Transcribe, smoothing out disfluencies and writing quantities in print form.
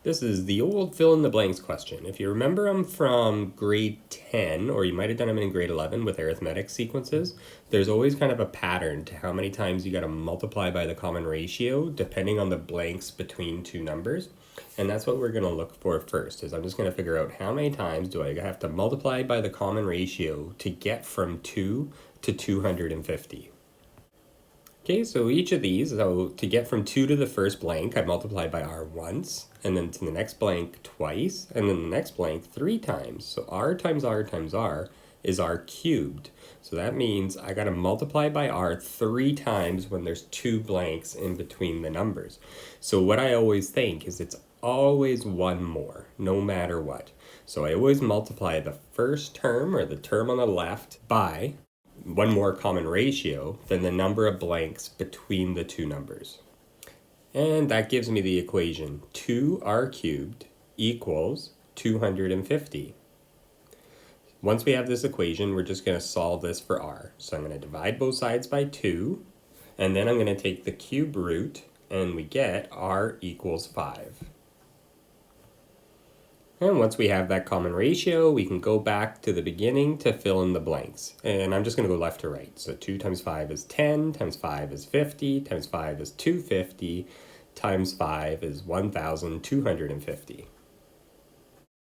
This is the old fill in the blanks question. If you remember them from grade 10, or you might have done them in grade 11 with arithmetic sequences, there's always kind of a pattern to how many times you got to multiply by the common ratio depending on the blanks between two numbers. And that's what we're going to look for first, is I'm just going to figure out how many times do I have to multiply by the common ratio to get from 2 to 250. Okay, so each of these, so to get from 2 to the first blank, I multiply by r once, and then to the next blank twice, and then the next blank 3 times. So r times r times r is r cubed. So that means I got to multiply by r 3 times when there's 2 blanks in between the numbers. So what I always think is it's always one more, no matter what. So I always multiply the first term, or the term on the left, by one more common ratio than the number of blanks between the two numbers. And that gives me the equation 2r cubed equals 250. Once we have this equation, we're just going to solve this for r. So I'm going to divide both sides by 2, and then I'm going to take the cube root, and we get r equals 5. And once we have that common ratio, we can go back to the beginning to fill in the blanks. And I'm just going to go left to right. So 2 times 5 is 10, times 5 is 50, times 5 is 250, times 5 is 1,250.